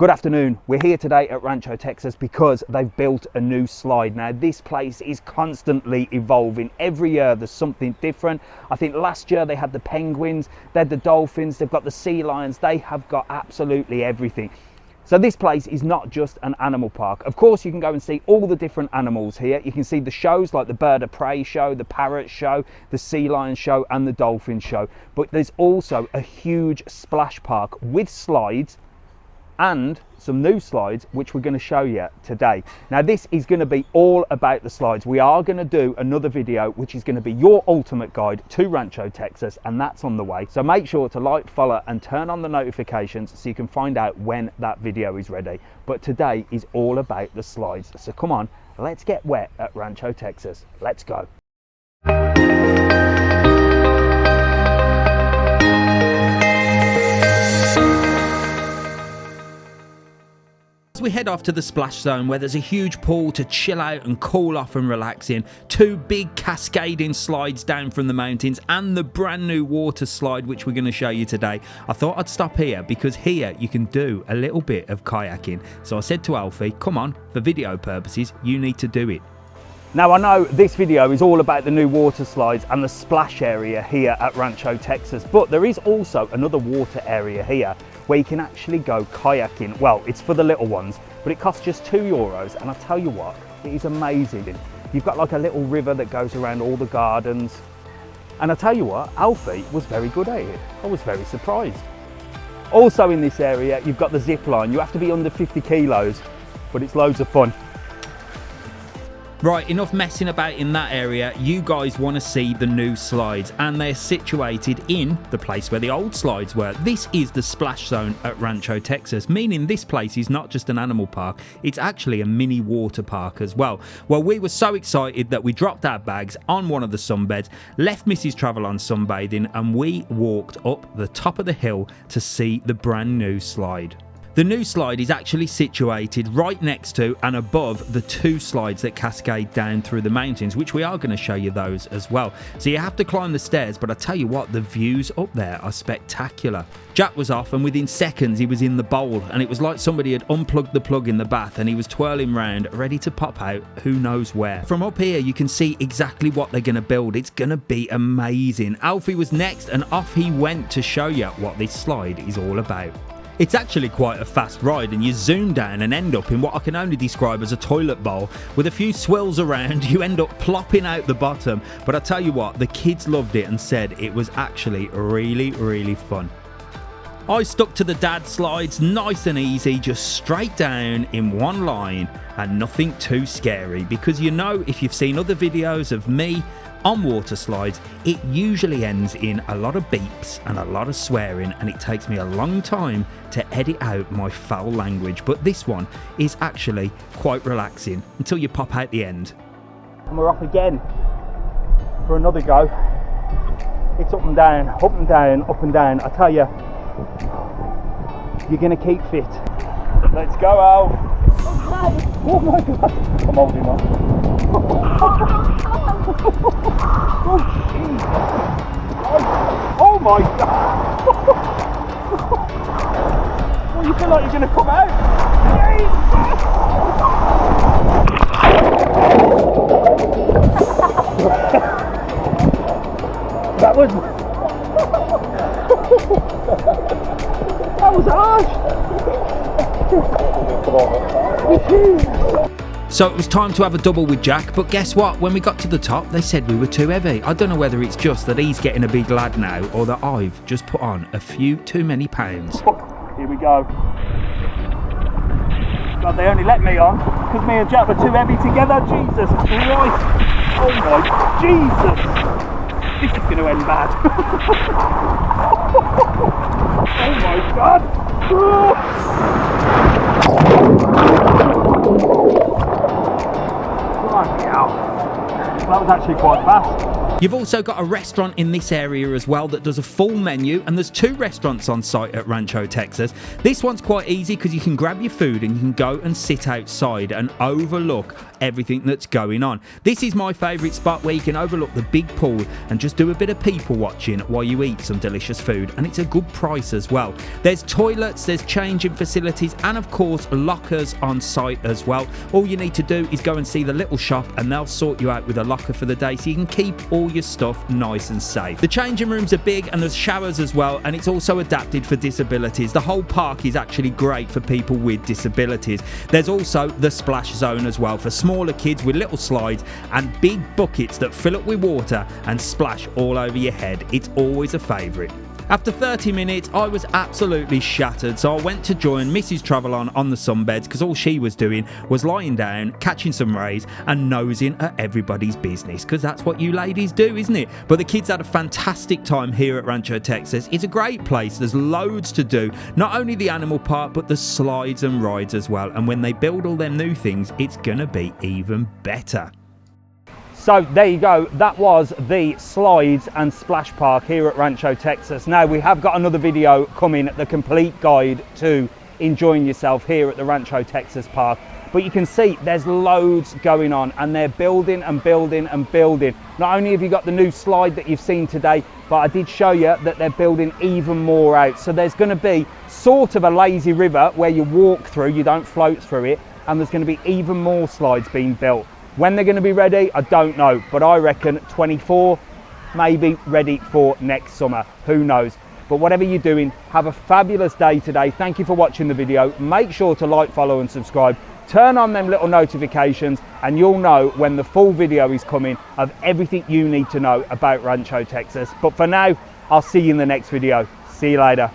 Good afternoon. We're here today at Rancho Texas because they've built a new slide. Now this place is constantly evolving. Every year there's something different. I think last year they had the penguins, they had the dolphins, they've got the sea lions, they have got absolutely everything. So this place is not just an animal park. Of course you can go and see all the different animals here. You can see the shows like the bird of prey show, the parrot show, the sea lion show and the dolphin show. But there's also a huge splash park with slides and some new slides which we're going to show you today. Now this is going to be all about the slides. We are going to do another video which is going to be your ultimate guide to Rancho Texas, and that's on the way. So make sure to like, follow and turn on the notifications so you can find out when that video is ready. But today is all about the slides. So come on, let's get wet at Rancho Texas. Let's go. We head off to the splash zone where there's a huge pool to chill out and cool off and relax in, two big cascading slides down from the mountains and the brand new water slide which we're going to show you today. I thought I'd stop here because here you can do a little bit of kayaking. So I said to Alfe, come on, for video purposes you need to do it. Now I know this video is all about the new water slides and the splash area here at Rancho Texas, but there is also another water area here where you can actually go kayaking. Well, it's for the little ones, but it costs just €2, and I tell you what, it is amazing. You've got like a little river that goes around all the gardens, and I tell you what, Alfe was very good at it. I was very surprised. Also in this area, you've got the zip line. You have to be under 50 kilos, but it's loads of fun. Right, enough messing about in that area. You guys want to see the new slides, and they're situated in the place where the old slides were. This is the splash zone at Rancho Texas, meaning this place is not just an animal park, it's actually a mini water park as well. Well, we were so excited that we dropped our bags on one of the sunbeds, left Mrs. TravelON sunbathing, and we walked up the top of the hill to see the brand new slide. The new slide is actually situated right next to and above the two slides that cascade down through the mountains, which we are going to show you those as well. So you have to climb the stairs, but I tell you what, the views up there are spectacular. Jack was off and within seconds he was in the bowl, and it was like somebody had unplugged the plug in the bath and he was twirling round, ready to pop out who knows where. From up here you can see exactly what they're going to build. It's going to be amazing. Alfie was next and off he went to show you what this slide is all about. It's actually quite a fast ride, and you zoom down and end up in what I can only describe as a toilet bowl. With a few swills around, you end up plopping out the bottom. But I tell you what, the kids loved it and said it was actually really fun. I stuck to the dad slides, nice and easy, just straight down in one line and nothing too scary, because you know, if you've seen other videos of me on water slides, it usually ends in a lot of beeps and a lot of swearing, and it takes me a long time to edit out my foul language, but this one is actually quite relaxing until you pop out the end. And we're off again for another go. It's up and down, up and down, up and down. I tell you, you're gonna keep fit. Let's go, Al. Oh my god, I'm holding on. Oh Jesus! Oh my god! Well, you feel like you're going to come out? That was harsh. So it was time to have a double with Jack, but guess what? When we got to the top, they said we were too heavy. I don't know whether it's just that he's getting a big lad now, or that I've just put on a few too many pounds. Here we go. God, they only let me on because me and Jack were too heavy together. Jesus Christ. Oh my Jesus. This is going to end bad. Oh my God. That was actually actually quite fast. You've also got a restaurant in this area as well that does a full menu, and there's 2 restaurants on site at Rancho Texas. This one's quite easy because you can grab your food and you can go and sit outside and overlook everything that's going on. This is my favourite spot where you can overlook the big pool and just do a bit of people watching while you eat some delicious food, and it's a good price as well. There's toilets, there's changing facilities, and of course lockers on site as well. All you need to do is go and see the little shop and they'll sort you out with a locker for the day so you can keep all your stuff nice and safe. The changing rooms are big and there's showers as well, and it's also adapted for disabilities. The whole park is actually great for people with disabilities. There's also the splash zone as well for smaller kids with little slides and big buckets that fill up with water and splash all over your head. It's always a favourite. After 30 minutes, I was absolutely shattered, so I went to join Mrs. TravelON on the sunbeds because all she was doing was lying down, catching some rays and nosing at everybody's business, because that's what you ladies do, isn't it? But the kids had a fantastic time here at Rancho Texas. It's a great place. There's loads to do, not only the animal park, but the slides and rides as well. And when they build all them new things, it's gonna be even better. So there you go, that was the slides and splash park here at Rancho Texas. Now we have got another video coming, the complete guide to enjoying yourself here at the Rancho Texas park. But you can see there's loads going on and they're building and building and building. Not only have you got the new slide that you've seen today, but I did show you that they're building even more out. So there's going to be sort of a lazy river where you walk through, you don't float through it, and there's going to be even more slides being built. When they're going to be ready, I don't know, but I reckon 24, maybe ready for next summer. Who knows? But whatever you're doing, have a fabulous day today. Thank you for watching the video. Make sure to like, follow and subscribe. Turn on them little notifications and you'll know when the full video is coming of everything you need to know about Rancho Texas. But for now, I'll see you in the next video. See you later.